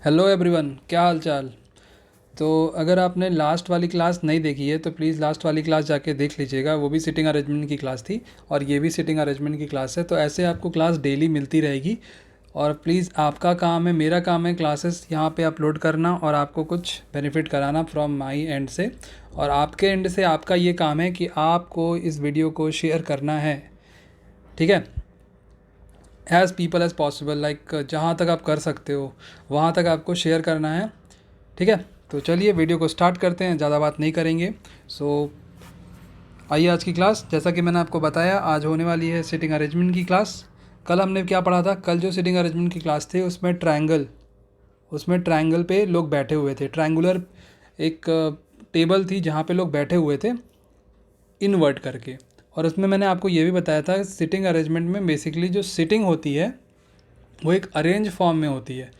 Hello everyone, क्या हाल चाल। तो अगर आपने लास्ट वाली क्लास नहीं देखी है तो प्लीज़ लास्ट वाली क्लास जाके देख लीजिएगा। वो भी सिटिंग अरेंजमेंट की क्लास थी और ये भी सिटिंग अरेंजमेंट की क्लास है। तो ऐसे आपको क्लास डेली मिलती रहेगी। और प्लीज़ आपका काम है, मेरा काम है क्लासेस यहाँ पे अपलोड करना और आपको कुछ बेनिफिट कराना फ्रॉम माई एंड से। और आपके एंड से आपका ये काम है कि आपको इस वीडियो को शेयर करना है, ठीक है, as people as possible. Like जहाँ तक आप कर सकते हो वहाँ तक आपको शेयर करना है, ठीक है। तो चलिए वीडियो को स्टार्ट करते हैं, ज़्यादा बात नहीं करेंगे। सो आइए आज की क्लास, जैसा कि मैंने आपको बताया, आज होने वाली है सिटिंग अरेंजमेंट की क्लास। कल हमने क्या पढ़ा था? कल जो सिटिंग अरेंजमेंट की क्लास थी उसमें ट्रायंगल पे लोग बैठे हुए थे। ट्रायंगुलर एक टेबल थी जहाँ पे लोग बैठे हुए थे इनवर्ट करके। और उसमें मैंने आपको ये भी बताया था सिटिंग अरेंजमेंट में बेसिकली जो सिटिंग होती है वो एक अरेंज फॉर्म में होती है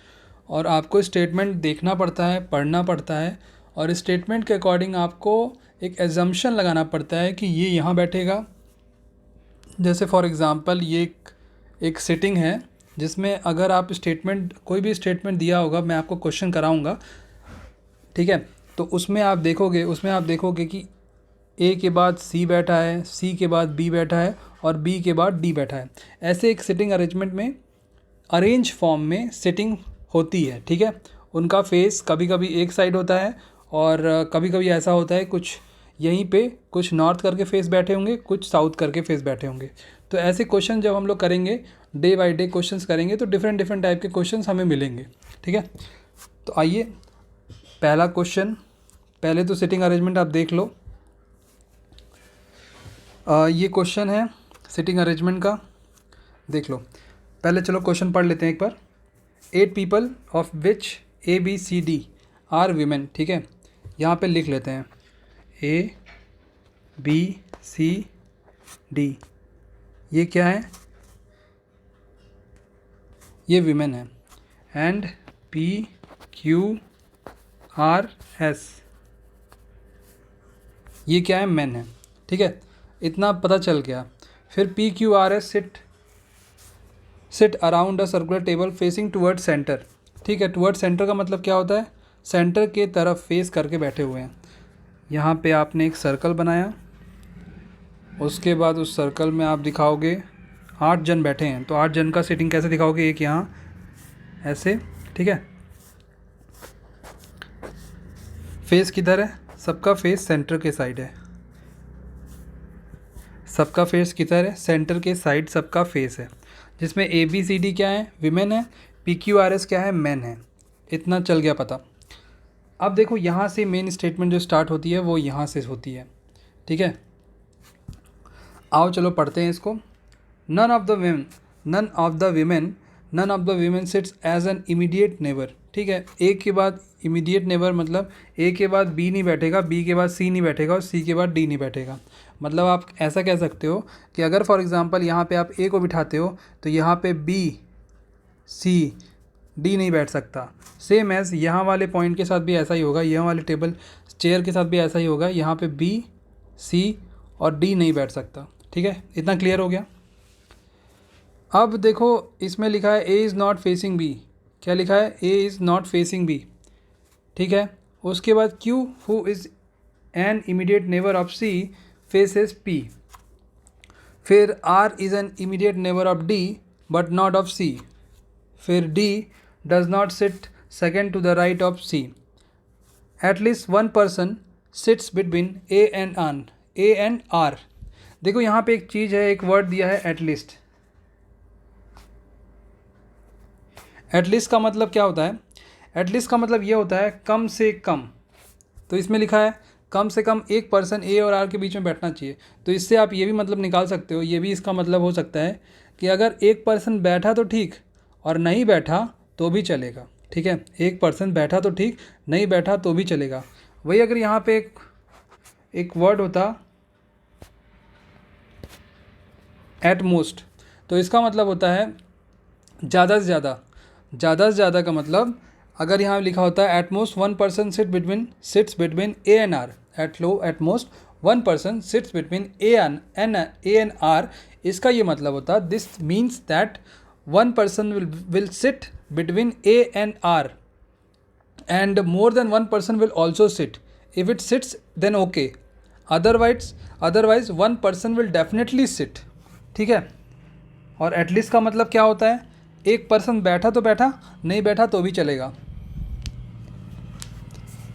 और आपको स्टेटमेंट देखना पड़ता है, पढ़ना पड़ता है और स्टेटमेंट के अकॉर्डिंग आपको एक एजम्पशन लगाना पड़ता है कि ये यहाँ बैठेगा। जैसे फॉर एग्ज़ाम्पल ये एक सिटिंग है जिसमें अगर आप स्टेटमेंट, कोई भी स्टेटमेंट दिया होगा, मैं आपको क्वेश्चन कराऊंगा, ठीक है। तो उसमें आप देखोगे कि ए के बाद सी बैठा है, सी के बाद बी बैठा है और बी के बाद डी बैठा है। ऐसे एक सिटिंग अरेंजमेंट में अरेंज फॉर्म में सिटिंग होती है, ठीक है। उनका फेस कभी कभी एक साइड होता है और कभी कभी ऐसा होता है कुछ यहीं पे कुछ नॉर्थ करके फेस बैठे होंगे, कुछ साउथ करके फेस बैठे होंगे। तो ऐसे क्वेश्चन जब हम लोग करेंगे, डे बाय डे क्वेश्चंस करेंगे, तो डिफरेंट डिफरेंट टाइप के क्वेश्चंस हमें मिलेंगे, ठीक है। तो आइए पहला क्वेश्चन, पहले तो सिटिंग अरेंजमेंट आप देख लो। ये क्वेश्चन है सिटिंग अरेंजमेंट का, देख लो। पहले चलो क्वेश्चन पढ़ लेते हैं एक बार। 8 people of which A B C D are women, ठीक है। यहाँ पे लिख लेते हैं ए बी सी डी, ये क्या है? ये वीमेन है। And P Q R S, ये क्या है? मैन है, ठीक है। इतना पता चल गया। फिर P Q R S seat around a circular table facing toward centre, ठीक है। टुवर्ड सेंटर का मतलब क्या होता है? सेंटर के तरफ फेस करके बैठे हुए हैं। यहाँ पे आपने एक सर्कल बनाया, उसके बाद उस सर्कल में आप दिखाओगे 8 जन बैठे हैं, तो 8 जन का सिटिंग कैसे दिखाओगे? एक यहाँ ऐसे, ठीक है। फेस किधर है? सबका फेस सेंटर के साइड है। सबका फेस किधर है? सेंटर के साइड सबका फेस है। जिसमें ए बी सी डी क्या है? विमेन है। पी क्यू आर एस क्या है? मैन है। इतना चल गया पता। अब देखो यहाँ से मेन स्टेटमेंट जो स्टार्ट होती है वो यहाँ से होती है, ठीक है। आओ चलो पढ़ते हैं इसको। None of the women none of the women sits as an immediate neighbour, ठीक है। ए के बाद इमीडिएट नेबर मतलब ए के बाद बी नहीं बैठेगा, बी के बाद सी नहीं बैठेगा और सी के बाद डी नहीं बैठेगा। मतलब आप ऐसा कह सकते हो कि अगर फॉर एग्जांपल यहाँ पे आप ए को बिठाते हो तो यहाँ पे बी सी डी नहीं बैठ सकता। सेम एज यहाँ वाले पॉइंट के साथ भी ऐसा ही होगा, यहाँ वाले टेबल चेयर के साथ भी ऐसा ही होगा। यहाँ पे बी सी और डी नहीं बैठ सकता, ठीक है। इतना क्लियर हो गया। अब देखो इसमें लिखा है A is not facing B. क्या लिखा है? A is not facing B, ठीक है। उसके बाद Q who is an immediate neighbour of C faces P. फिर R is an immediate neighbour of D but not of C. फिर D does not sit second to the right of C. At least one person sits between A and R. देखो यहाँ पे एक चीज़ है, एक word दिया है at least. At least का मतलब क्या होता है? एटलीस्ट का मतलब ये होता है कम से कम। तो इसमें लिखा है कम से कम एक पर्सन ए और आर के बीच में बैठना चाहिए। तो इससे आप ये भी मतलब निकाल सकते हो, ये भी इसका मतलब हो सकता है कि अगर एक पर्सन बैठा तो ठीक और नहीं बैठा तो भी चलेगा, ठीक है। एक पर्सन बैठा तो ठीक, नहीं बैठा तो भी चलेगा। वही अगर यहाँ पे एक वर्ड होता एट मोस्ट, तो इसका मतलब होता है ज़्यादा से ज़्यादा। ज़्यादा से ज़्यादा का मतलब अगर यहाँ लिखा होता है at most one person sits between A and R, at most one person sits between A and R, इसका ये मतलब होता है this means that one person will sit between A and R, and more than one person will also sit. If it sits then okay, otherwise one person will definitely sit. ठीक है, और at least का मतलब क्या होता है, एक person बैठा तो बैठा, नहीं बैठा तो भी चलेगा।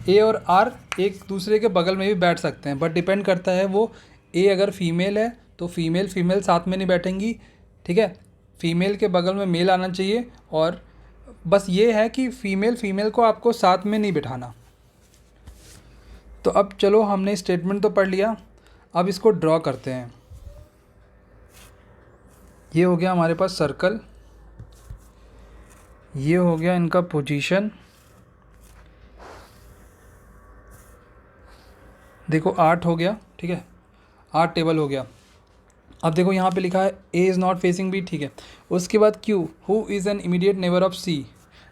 ए और आर एक दूसरे के बगल में भी बैठ सकते हैं, बट डिपेंड करता है वो ए अगर फीमेल है तो फीमेल साथ में नहीं बैठेंगी, ठीक है, फीमेल के बगल में मेल आना चाहिए। और बस ये है कि फीमेल को आपको साथ में नहीं बिठाना। तो अब चलो, हमने स्टेटमेंट तो पढ़ लिया, अब इसको ड्रॉ करते हैं। ये हो गया हमारे पास सर्कल, ये हो गया इनका पोजीशन, देखो 8 हो गया, ठीक है, 8 टेबल हो गया। अब देखो यहाँ पे लिखा है A is not facing B, ठीक है। उसके बाद Q, who is an immediate neighbour of C.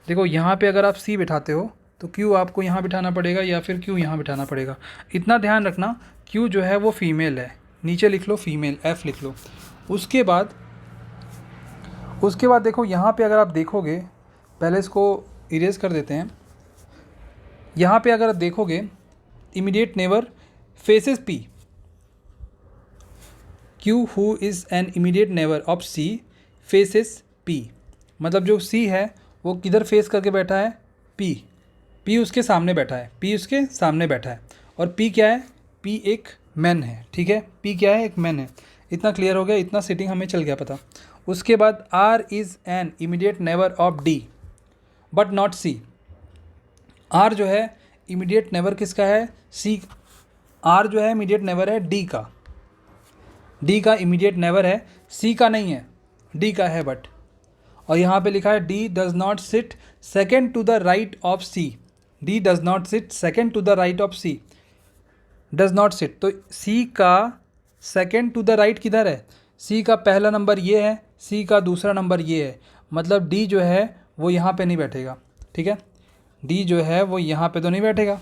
देखो यहाँ पे अगर आप सी बिठाते हो तो क्यू आपको यहाँ बिठाना पड़ेगा या फिर क्यू यहाँ बिठाना पड़ेगा। इतना ध्यान रखना, क्यू जो है वो फीमेल है, नीचे लिख लो फीमेल, एफ लिख लो। उसके बाद देखो यहाँ पे अगर आप देखोगे, पहले इसको इरेज कर देते हैं। यहाँ पे अगर आप देखोगे immediate neighbour faces P, Q who is an immediate neighbour of C faces P, मतलब जो सी है वो किधर फेस करके बैठा है, पी उसके सामने बैठा है, पी उसके सामने बैठा है। और पी क्या है, पी एक मैन है, ठीक है, पी क्या है, एक मैन है। इतना क्लियर हो गया, इतना सिटिंग हमें चल गया पता। उसके बाद R is an immediate neighbour of D but not C. R जो है इमीडिएट नेबर किसका है, सी। आर जो है इमीडिएट नेबर है डी का, डी का इमीडिएट नेबर है, सी का नहीं है, डी का है बट। और यहाँ पे लिखा है D does not sit second to the right of C, D does not sit second to the right of C, does not sit. तो सी का सेकेंड टू द राइट किधर है, सी का पहला नंबर ये है, सी का दूसरा नंबर ये है, मतलब डी जो है वो यहाँ पे नहीं बैठेगा, ठीक है, डी जो है वो यहाँ पे तो नहीं बैठेगा।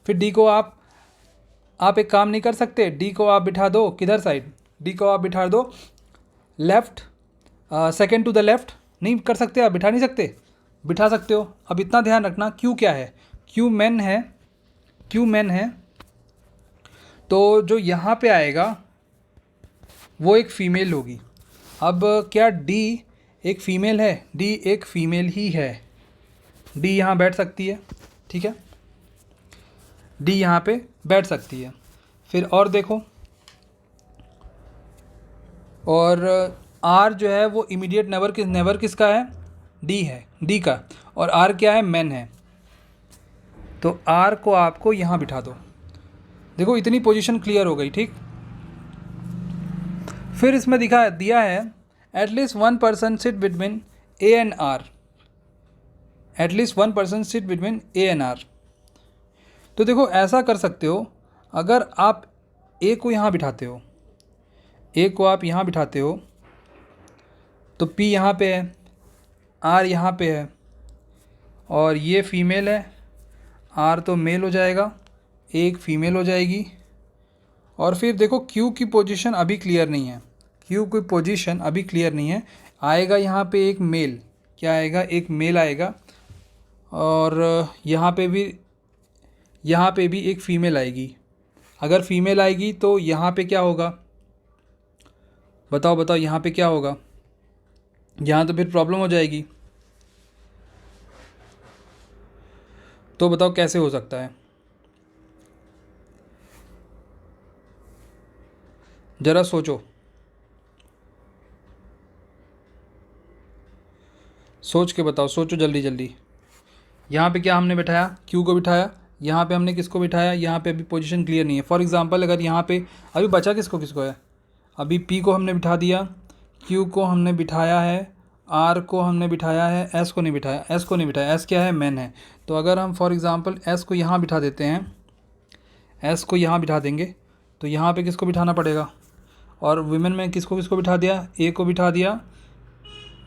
फिर डी को आप एक काम नहीं कर सकते, डी को आप बिठा दो किधर साइड, डी को आप बिठा दो left, second to the left, नहीं कर सकते, आप बिठा नहीं सकते, बिठा सकते हो। अब इतना ध्यान रखना, क्यू क्या है, क्यू मैन है, क्यू मैन है, तो जो यहाँ पे आएगा वो एक फ़ीमेल होगी। अब क्या डी एक फ़ीमेल है, डी एक फ़ीमेल ही है, डी यहाँ बैठ सकती है, ठीक है, डी यहाँ पे बैठ सकती है। फिर और देखो, और आर जो है वो इमीडिएट नेबर किसका है, डी है, डी का, और आर क्या है, मैन है, तो आर को आपको यहाँ बिठा दो। देखो इतनी पोजीशन क्लियर हो गई, ठीक। फिर इसमें दिया है at least one person sit between A and R, at least one person sit between A and R. तो देखो ऐसा कर सकते हो, अगर आप ए को यहाँ बिठाते हो, ए को आप यहाँ बिठाते हो तो पी यहाँ पे है, आर यहाँ पे है, और ये फीमेल है, आर तो मेल हो जाएगा, एक फीमेल हो जाएगी। और फिर देखो क्यू की पोजीशन अभी क्लियर नहीं है, क्यू की पोजीशन अभी क्लियर नहीं है, आएगा यहाँ पे एक मेल, क्या आएगा, एक मेल आएगा, और यहाँ पे भी एक फ़ीमेल आएगी। अगर फीमेल आएगी तो यहाँ पे क्या होगा, बताओ यहाँ पे क्या होगा, यहाँ तो फिर प्रॉब्लम हो जाएगी। तो बताओ कैसे हो सकता है, ज़रा सोचो, सोच के बताओ, सोचो जल्दी जल्दी। यहाँ पे क्या हमने बिठाया, क्यू को बिठाया, यहाँ पे हमने किसको बिठाया, यहाँ पे अभी पोजीशन क्लियर नहीं है। फॉर एग्जांपल अगर यहाँ पे अभी बचा किसको है, अभी पी को हमने बिठा दिया, क्यू को हमने बिठाया है, आर को हमने बिठाया है, एस को नहीं बिठाया, एस क्या है, मैन है। तो अगर हम फॉर एग्ज़ाम्पल एस को यहाँ बिठा देते हैं, एस को यहाँ बिठा देंगे तो यहाँ पे किसको बिठाना पड़ेगा, और वुमेन में किसको बिठा दिया, ए को बिठा दिया,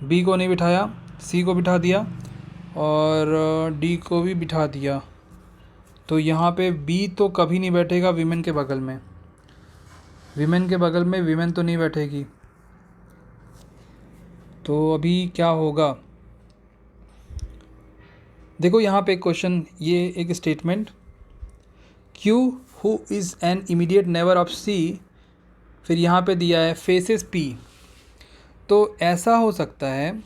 बी को नहीं बिठाया, सी को बिठा दिया, और डी को भी बिठा दिया। तो यहाँ पे बी तो कभी नहीं बैठेगा विमेन के बगल में, विमेन के बगल में विमेन तो नहीं बैठेगी। तो अभी क्या होगा, देखो यहाँ पे एक क्वेश्चन, ये एक statement, Q who is an immediate neighbour of C, फिर यहाँ पे दिया है फेसेस P। तो ऐसा हो सकता है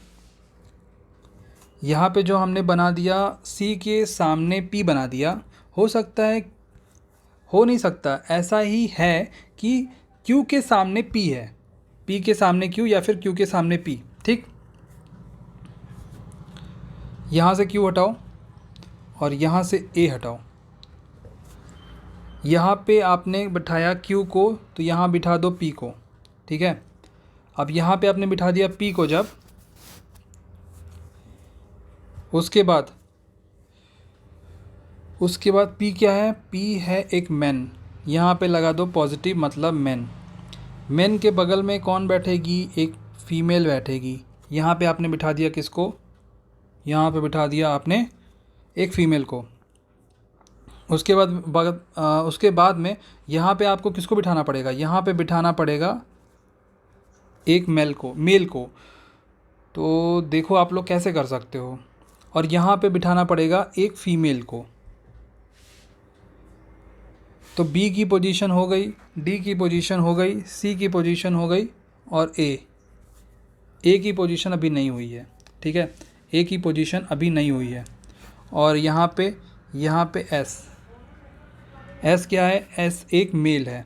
यहाँ पे जो हमने बना दिया C के सामने P बना दिया, हो सकता है, हो नहीं सकता, ऐसा ही है कि Q के सामने P है, P के सामने Q या फिर Q के सामने P। ठीक, यहाँ से Q हटाओ और यहाँ से A हटाओ। यहाँ पे आपने बिठाया Q को, तो यहाँ बिठा दो P को। ठीक है, अब यहाँ पे आपने बिठा दिया P को, जब उसके बाद P क्या है, P है एक मैन, यहाँ पे लगा दो पॉजिटिव, मतलब मैन। मैन के बगल में कौन बैठेगी, एक फीमेल बैठेगी। यहाँ पे आपने बिठा दिया किसको, यहाँ पे बिठा दिया आपने एक फ़ीमेल को। उसके बाद में यहाँ पे आपको किसको बिठाना पड़ेगा, यहाँ पे बिठाना पड़ेगा एक मेल को। तो देखो आप लोग कैसे कर सकते हो, और यहाँ पे बिठाना पड़ेगा एक फ़ीमेल को। तो B की पोजीशन हो गई, D की पोजीशन हो गई, C की पोजीशन हो गई, और A की पोजीशन अभी नहीं हुई है। ठीक है, A की पोजीशन अभी नहीं हुई है। और यहाँ पे S क्या है, S एक मेल है।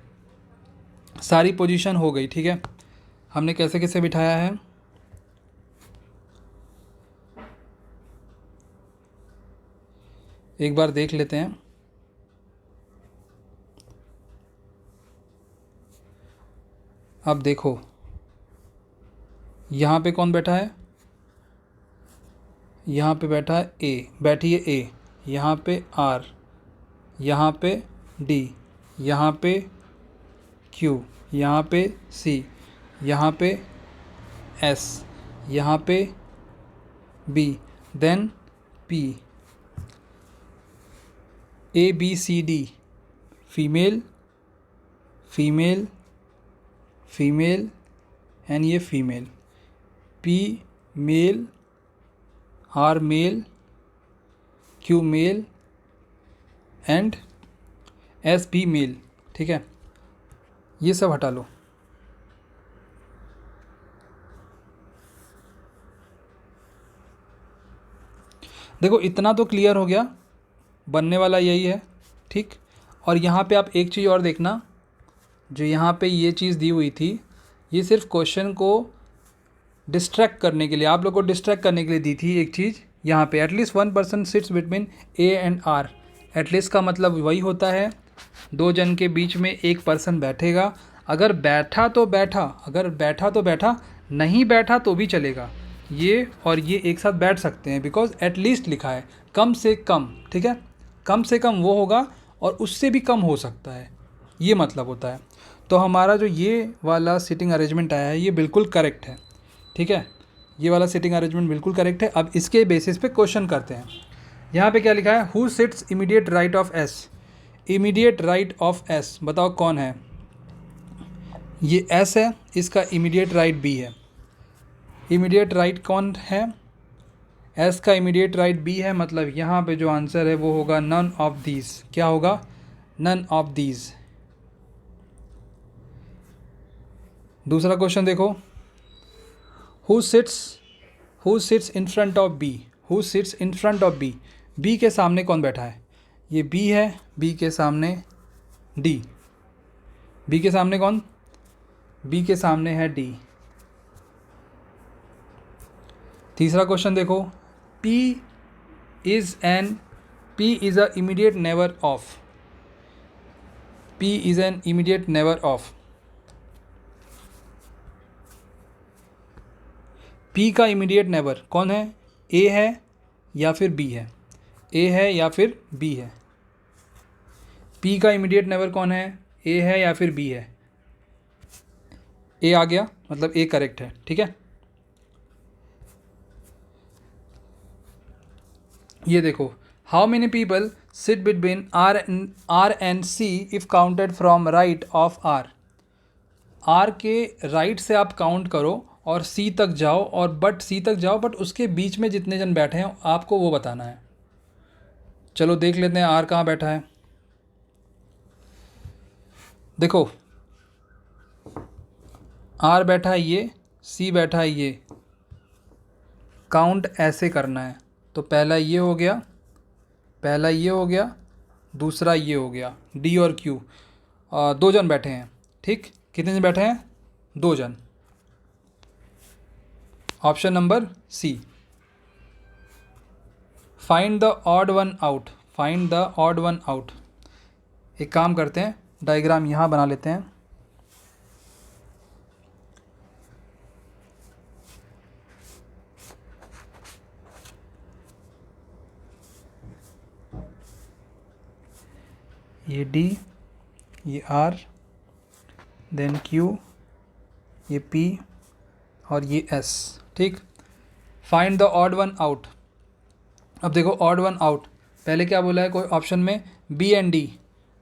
सारी पोजीशन हो गई। ठीक है, हमने कैसे कैसे बिठाया है, एक बार देख लेते हैं। अब देखो यहाँ पे कौन बैठा है, यहाँ पे बैठा है बैठी है A, यहाँ पे R, यहाँ पे D, यहाँ पे Q, यहाँ पे C, यहाँ पे S, यहाँ पे B, then P, A B C D, female and ये female, P male, R male, Q male and S भी मेल। ठीक है, ये सब हटा लो। देखो इतना तो क्लियर हो गया, बनने वाला यही है। ठीक, और यहाँ पे आप एक चीज़ और देखना, जो यहाँ पे ये चीज़ दी हुई थी, ये सिर्फ क्वेश्चन को डिस्ट्रैक्ट करने के लिए, आप लोग को डिस्ट्रैक्ट करने के लिए दी थी एक चीज़। यहाँ पे at least 1% sits between A and R। At least का मतलब वही होता है, दो जन के बीच में एक पर्सन बैठेगा। अगर बैठा तो बैठा, नहीं बैठा तो भी चलेगा। ये और ये एक साथ बैठ सकते हैं, बिकॉज एटलीस्ट लिखा है, कम से कम। ठीक है, कम से कम वो होगा और उससे भी कम हो सकता है, ये मतलब होता है। तो हमारा जो ये वाला सिटिंग अरेंजमेंट आया है, ये बिल्कुल करेक्ट है। ठीक है, ये वाला सिटिंग अरेंजमेंट बिल्कुल करेक्ट है। अब इसके बेसिस पे क्वेश्चन करते हैं। यहाँ पे क्या लिखा है, who sits immediate right of S, immediate right of S, बताओ कौन है। ये S है, इसका इमीडिएट राइट B है। इमीडिएट राइट कौन है, S का इमीडिएट राइट B है, मतलब यहाँ पे जो आंसर है वो होगा नन ऑफ दीज। क्या होगा, नन ऑफ दीज। दूसरा क्वेश्चन देखो, who sits in front of B, who sits in front of B, B के सामने कौन बैठा है, ये B है, B के सामने D, B के सामने कौन, B के सामने है D। तीसरा क्वेश्चन देखो, P is a immediate neighbour of, P is an immediate neighbour of. P का इमीडिएट नेबर कौन है, A है या फिर B है, A है या फिर B है। P का इमीडिएट नेबर कौन है, A है या फिर B है। A आ गया, मतलब A करेक्ट है। ठीक है, ये देखो, how many people sit between R and C if counted from right of R। R के राइट से आप काउंट करो और C तक जाओ, और C तक जाओ, बट उसके बीच में जितने जन बैठे हैं आपको वो बताना है। चलो देख लेते हैं आर कहाँ बैठा है। देखो आर बैठा है ये, सी बैठा है ये, काउंट ऐसे करना है। तो पहला ये हो गया, पहला ये हो गया, दूसरा ये हो गया, डी और क्यू। 2 जन बैठे हैं, ठीक। कितने जन बैठे हैं? 2 जन। Option number C. Find the odd one out, find the odd one out. एक काम करते हैं, डायग्राम यहाँ बना लेते हैं। ये डी, ये आर, देन क्यू, ये पी और ये एस, ठीक। Find the odd one out. अब देखो ऑड वन आउट, पहले क्या बोला है कोई ऑप्शन में? B and D,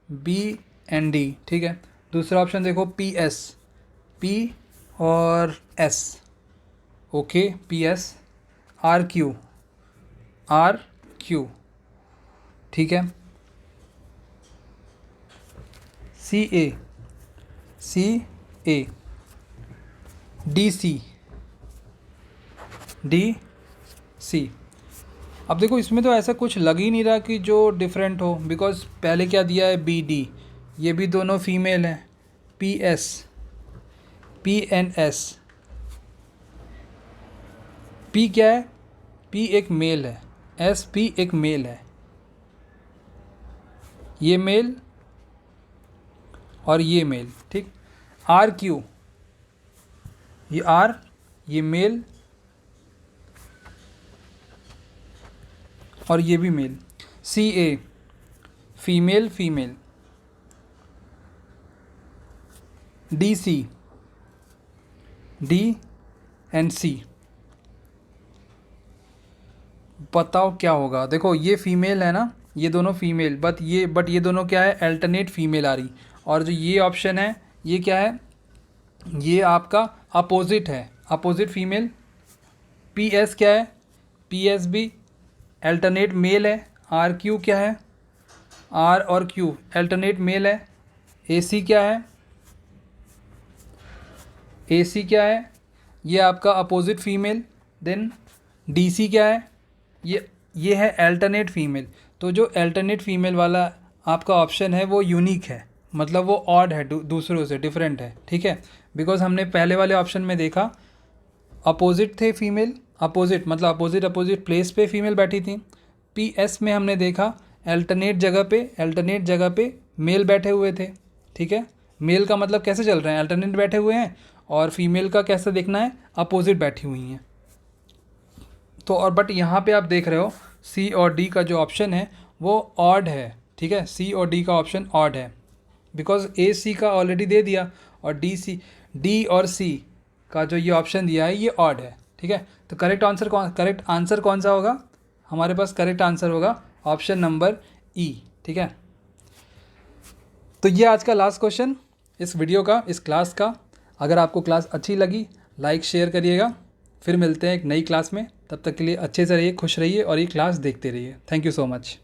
B and D, ठीक है। दूसरा ऑप्शन देखो पी एस, पी और S, okay, P S. R Q, R Q, ठीक है। C A, C A, D C, D C. अब देखो इसमें तो ऐसा कुछ लग ही नहीं रहा कि जो डिफरेंट हो, बिकॉज पहले क्या दिया है? बी डी, ये भी दोनों फीमेल हैं। P S, P and S, P क्या है? पी एक मेल है, एस पी एक मेल है, ये मेल और ये मेल, ठीक। आर क्यू, ये आर, ये मेल और ये भी male. C A, female female. D C, D and C. बताओ क्या होगा? देखो ये फीमेल है ना, ये दोनों फीमेल, बट ये दोनों क्या है? अल्टरनेट फीमेल आ रही। और जो ये ऑप्शन है ये क्या है? ये आपका अपोजिट है, अपोजिट फीमेल। पी एस क्या है? पी एस भी अल्टरनेट मेल है। आर क्यू क्या है? आर और क्यू अल्टरनेट मेल है। ए सी क्या है? ए सी क्या है? ये आपका opposite female. Then D C क्या है? ये है अल्टरनेट फीमेल। तो जो अल्टरनेट फीमेल वाला आपका ऑप्शन है वो यूनिक है, मतलब वो ऑड है, दूसरों से डिफरेंट है, ठीक है। बिकॉज हमने पहले वाले ऑप्शन में देखा अपोजिट थे फीमेल, अपोजिट मतलब अपोजिट प्लेस पे फीमेल बैठी थी। पी एस में हमने देखा अल्टरनेट जगह पे मेल बैठे हुए थे, ठीक है। मेल का मतलब कैसे चल रहे हैं? अल्टरनेट बैठे हुए हैं। और फीमेल का कैसे देखना है? अपोजिट बैठी हुई हैं। तो और बट यहाँ पे आप देख रहे हो सी और डी का जो ऑप्शन है वो ऑड है, ठीक है। सी और डी का ऑप्शन ऑड है बिकॉज ए सी का ऑलरेडी दे दिया, और डी और सी का जो ये ऑप्शन दिया है ये ऑड है, ठीक है। तो करेक्ट आंसर कौन सा होगा? हमारे पास करेक्ट आंसर होगा ऑप्शन नंबर ई, ठीक है। तो ये आज का लास्ट क्वेश्चन इस वीडियो का, इस क्लास का। अगर आपको क्लास अच्छी लगी लाइक शेयर करिएगा। फिर मिलते हैं एक नई क्लास में, तब तक के लिए अच्छे से रहिए, खुश रहिए और ये क्लास देखते रहिए। Thank you so much.